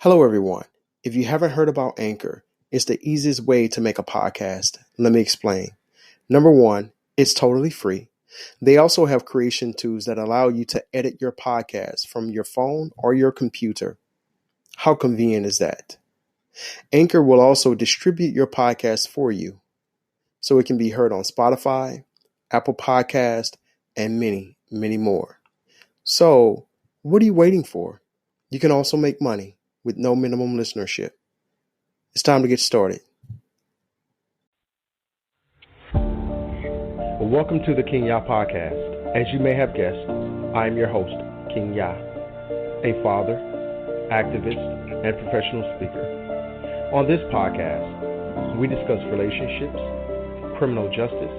Hello, everyone. If you haven't heard about Anchor, it's the easiest way to make a podcast. Let me explain. Number one, it's totally free. They also have creation tools that allow you to edit your podcast from your phone or your computer. How convenient is that? Anchor will also distribute your podcast for you, so it can be heard on Spotify, Apple Podcast, and many, many more. So, what are you waiting for? You can also make money with no minimum listenership. It's time to get started. Well, welcome to the Kingya Podcast. As you may have guessed, I am your host, Kingya, a father, activist, and professional speaker. On this podcast, we discuss relationships, criminal justice,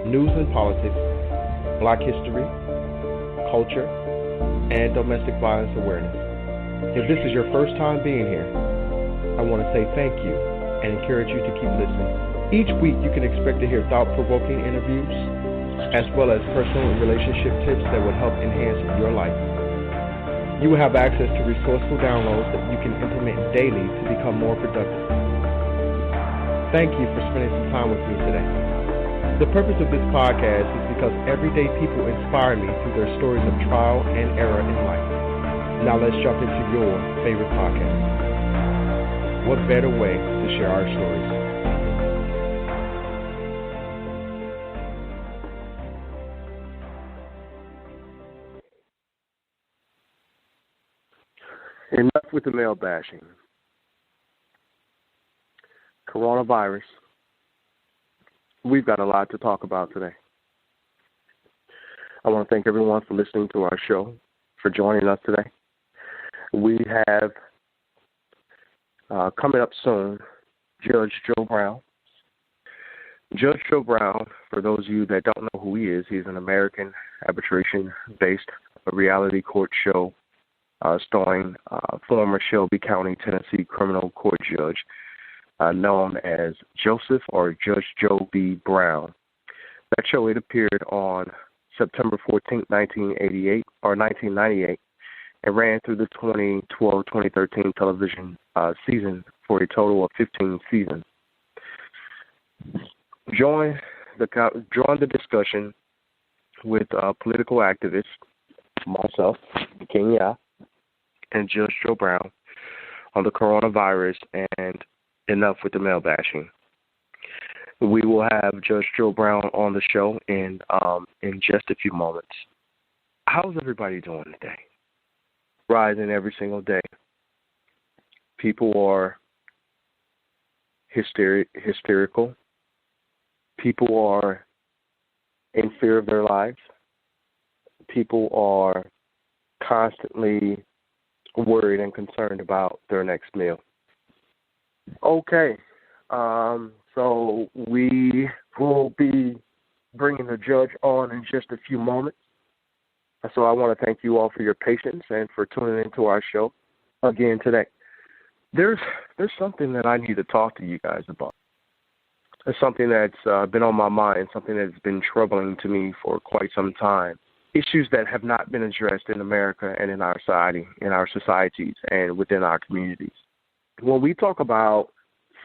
news and politics, Black history, culture, and domestic violence awareness. If this is your first time being here, I want to say thank you and encourage you to keep listening. Each week you can expect to hear thought-provoking interviews as well as personal and relationship tips that will help enhance your life. You will have access to resourceful downloads that you can implement daily to become more productive. Thank you for spending some time with me today. The purpose of this podcast is because everyday people inspire me through their stories of trial and error in life. Now let's jump into your favorite podcast. What better way to share our stories? Enough with the male bashing. Coronavirus. We've got a lot to talk about today. I want to thank everyone for listening to our show, for joining us today. We have coming up soon, Judge Joe Brown. Judge Joe Brown, for those of you that don't know who he is, he's an American arbitration-based reality court show starring former Shelby County, Tennessee criminal court judge known as Joseph or Judge Joe B. Brown. That show, it appeared on September 14, 1998, and ran through the 2012-2013 television season for a total of 15 seasons. Join the discussion with political activists, myself, Kingya, and Judge Joe Brown on the coronavirus and enough with the male bashing. We will have Judge Joe Brown on the show in just a few moments. How's everybody doing today? Rising every single day. People are hysterical. People are in fear of their lives. People are constantly worried and concerned about their next meal. Okay, so we will be bringing the judge on in just a few moments. So I want to thank you all for your patience and for tuning into our show again today. There's something that I need to talk to you guys about. It's something that's been on my mind, something that's been troubling to me for quite some time. Issues that have not been addressed in America and in our societies, and within our communities. When we talk about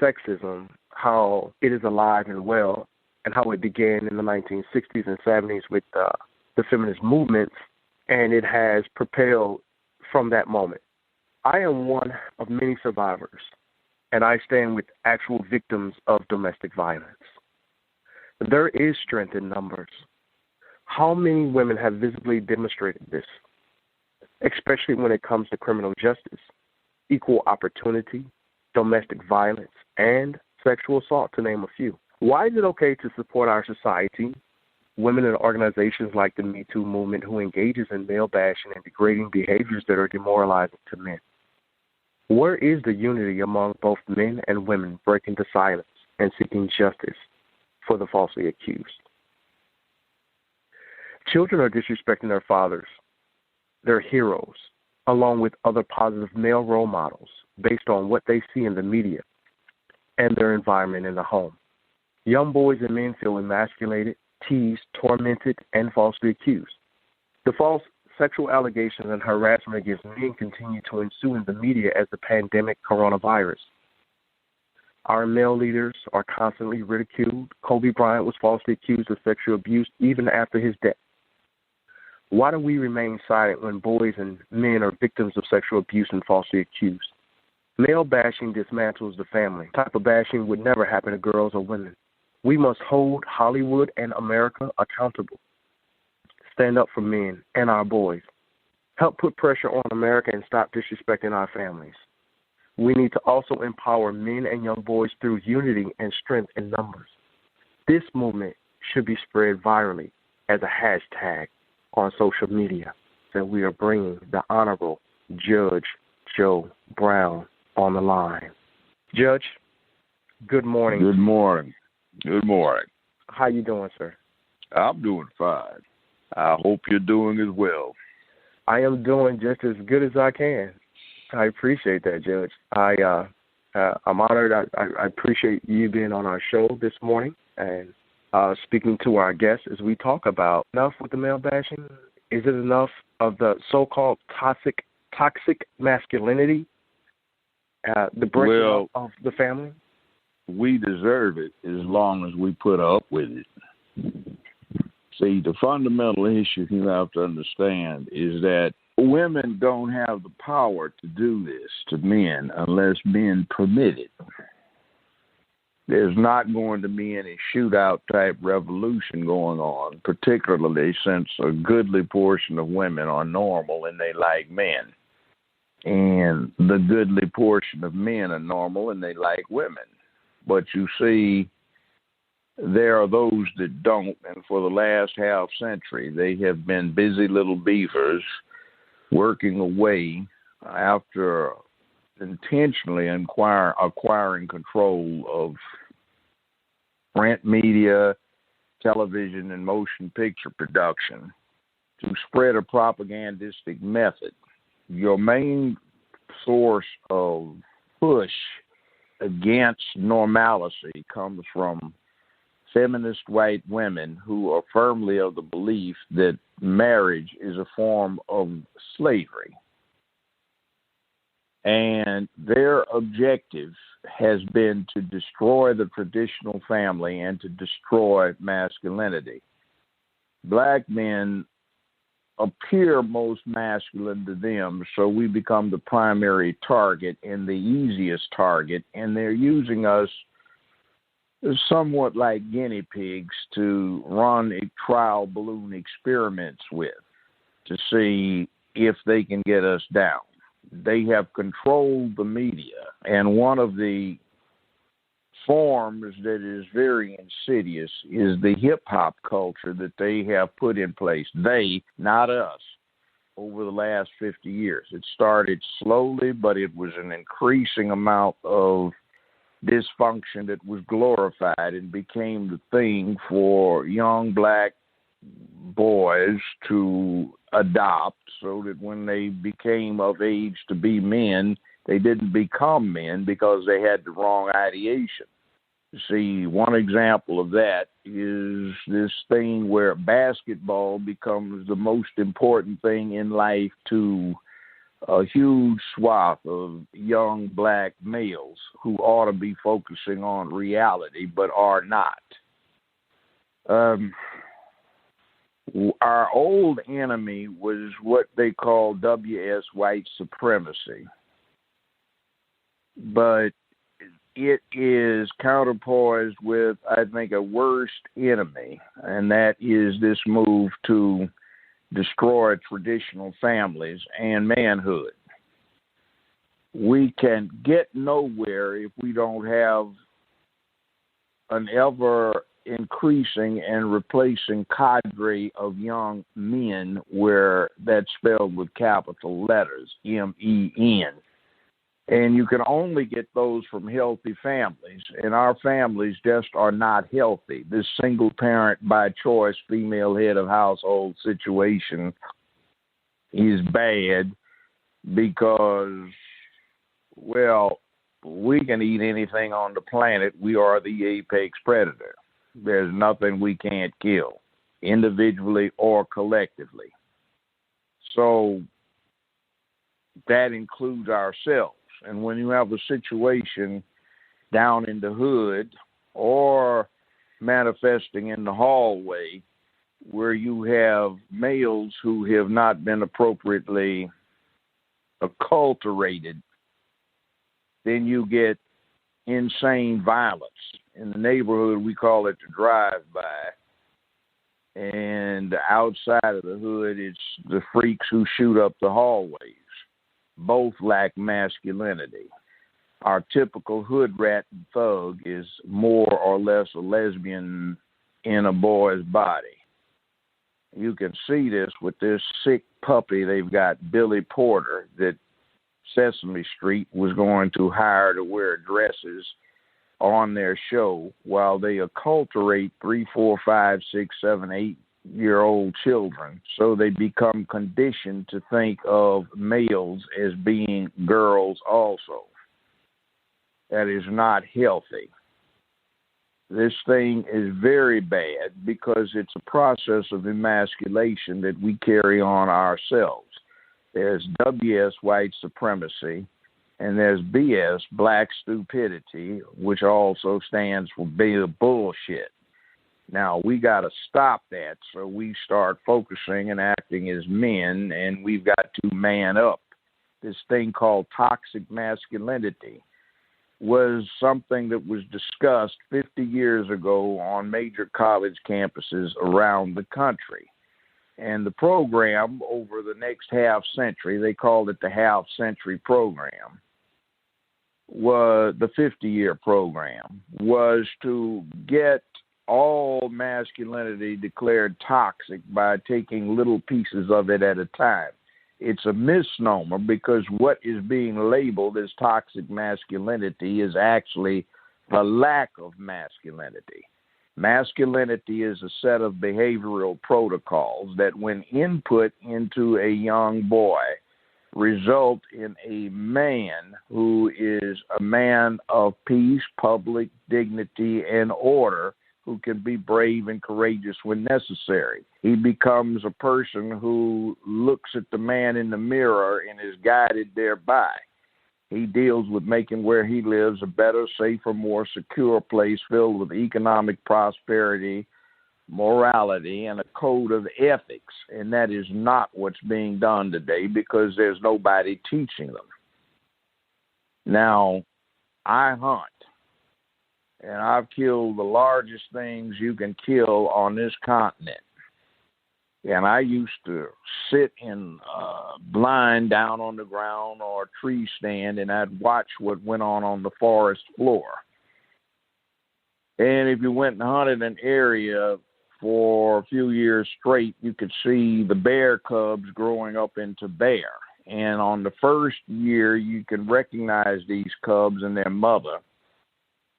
sexism, how it is alive and well, and how it began in the 1960s and 70s with the feminist movements, and it has propelled from that moment. I am one of many survivors, and I stand with actual victims of domestic violence. There is strength in numbers. How many women have visibly demonstrated this, especially when it comes to criminal justice, equal opportunity, domestic violence, and sexual assault, to name a few? Why is it okay to support our society, women in organizations like the Me Too movement who engages in male bashing and degrading behaviors that are demoralizing to men? Where is the unity among both men and women breaking the silence and seeking justice for the falsely accused? Children are disrespecting their fathers, their heroes, along with other positive male role models based on what they see in the media and their environment in the home. Young boys and men feel emasculated, teased, tormented, and falsely accused. The false sexual allegations and harassment against men continue to ensue in the media as the pandemic coronavirus. Our male leaders are constantly ridiculed. Kobe Bryant was falsely accused of sexual abuse even after his death. Why do we remain silent when boys and men are victims of sexual abuse and falsely accused? Male bashing dismantles the family. This type of bashing would never happen to girls or women. We must hold Hollywood and America accountable. Stand up for men and our boys. Help put pressure on America and stop disrespecting our families. We need to also empower men and young boys through unity and strength in numbers. This movement should be spread virally as a hashtag on social media. That we are bringing the Honorable Judge Joe Brown on the line. Judge, good morning. Good morning. Good morning. How you doing, sir? I'm doing fine. I hope you're doing as well. I am doing just as good as I can. I appreciate that, Judge. I'm honored. I appreciate you being on our show this morning and speaking to our guests as we talk about enough with the male bashing. Is it enough of the so-called toxic masculinity, the breaking up of the family? We deserve it as long as we put up with it. See, the fundamental issue you have to understand is that women don't have the power to do this to men unless men permit it. There's not going to be any shootout type revolution going on, particularly since a goodly portion of women are normal and they like men. And the goodly portion of men are normal and they like women. But you see, there are those that don't, and for the last half century, they have been busy little beavers working away after intentionally acquiring control of print media, television, and motion picture production to spread a propagandistic method. Your main source of push against normalcy comes from feminist white women who are firmly of the belief that marriage is a form of slavery. And their objective has been to destroy the traditional family and to destroy masculinity. Black men appear most masculine to them, so we become the primary target and the easiest target, and they're using us somewhat like guinea pigs to run trial balloon experiments with to see if they can get us down. They have controlled the media, and one of the forms that is very insidious is the hip-hop culture that they have put in place. They, not us, over the last 50 years. It started slowly, but it was an increasing amount of dysfunction that was glorified and became the thing for young black boys to adopt, so that when they became of age to be men, they didn't become men because they had the wrong ideation. See, one example of that is this thing where basketball becomes the most important thing in life to a huge swath of young black males who ought to be focusing on reality but are not. Our old enemy was what they call WS white supremacy, but it is counterpoised with, I think, a worst enemy, and that is this move to destroy traditional families and manhood. We can get nowhere if we don't have an ever-increasing and replacing cadre of young men, where that's spelled with capital letters, M-E-N. And you can only get those from healthy families, and our families just are not healthy. This single parent by choice, female head of household situation is bad because, well, we can eat anything on the planet. We are the apex predator. There's nothing we can't kill, individually or collectively. So that includes ourselves. And when you have a situation down in the hood or manifesting in the hallway where you have males who have not been appropriately acculturated, then you get insane violence. In the neighborhood, we call it the drive-by. And outside of the hood, it's the freaks who shoot up the hallways. Both lack masculinity. Our typical hood rat and thug is more or less a lesbian in a boy's body. You can see this with this sick puppy they've got, Billy Porter, that Sesame Street was going to hire to wear dresses on their show while they acculturate 3, 4, 5, 6, 7, 8-year-old children, so they become conditioned to think of males as being girls also. That is not healthy. This thing is very bad because it's a process of emasculation that we carry on ourselves. There's WS, white supremacy, and there's BS, black stupidity, which also stands for bullshit. Now, we got to stop that, so we start focusing and acting as men, and we've got to man up. This thing called toxic masculinity was something that was discussed 50 years ago on major college campuses around the country. And the program over the next half century, they called it the half century program, was the 50-year program, was to get all masculinity declared toxic by taking little pieces of it at a time. It's a misnomer because what is being labeled as toxic masculinity is actually a lack of masculinity. Masculinity is a set of behavioral protocols that, when input into a young boy, result in a man who is a man of peace, public dignity, and order, who can be brave and courageous when necessary. He becomes a person who looks at the man in the mirror and is guided thereby. He deals with making where he lives a better, safer, more secure place filled with economic prosperity, morality, and a code of ethics. And that is not what's being done today because there's nobody teaching them. Now, I hunt. And I've killed the largest things you can kill on this continent. And I used to sit in blind down on the ground or a tree stand, and I'd watch what went on the forest floor. And if you went and hunted an area for a few years straight, you could see the bear cubs growing up into bear. And on the first year, you can recognize these cubs and their mother.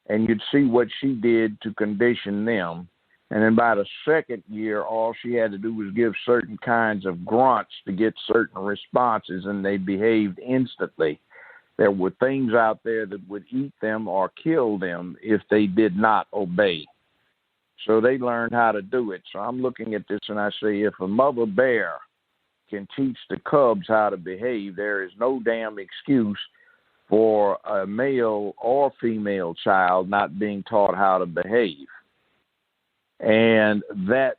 And you'd see what she did to condition them. And then by the second year, all she had to do was give certain kinds of grunts to get certain responses, and they behaved instantly. There were things out there that would eat them or kill them if they did not obey. So they learned how to do it. So I'm looking at this and I say, if a mother bear can teach the cubs how to behave, there is no damn excuse for a male or female child not being taught how to behave. And that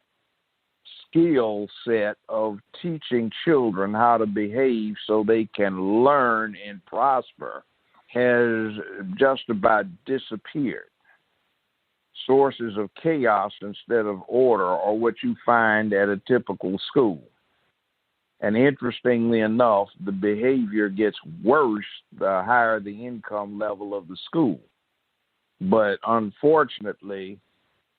skill set of teaching children how to behave so they can learn and prosper has just about disappeared. Sources of chaos instead of order are what you find at a typical school. And interestingly enough, the behavior gets worse the higher the income level of the school. But unfortunately,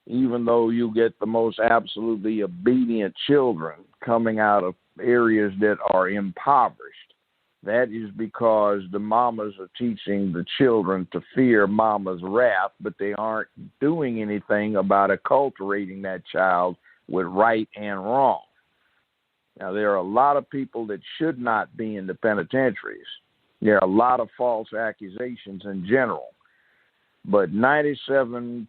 even though you get the most absolutely obedient children coming out of areas that are impoverished, that is because the mamas are teaching the children to fear mama's wrath, but they aren't doing anything about acculturating that child with right and wrong. Now, there are a lot of people that should not be in the penitentiaries. There are a lot of false accusations in general. But 97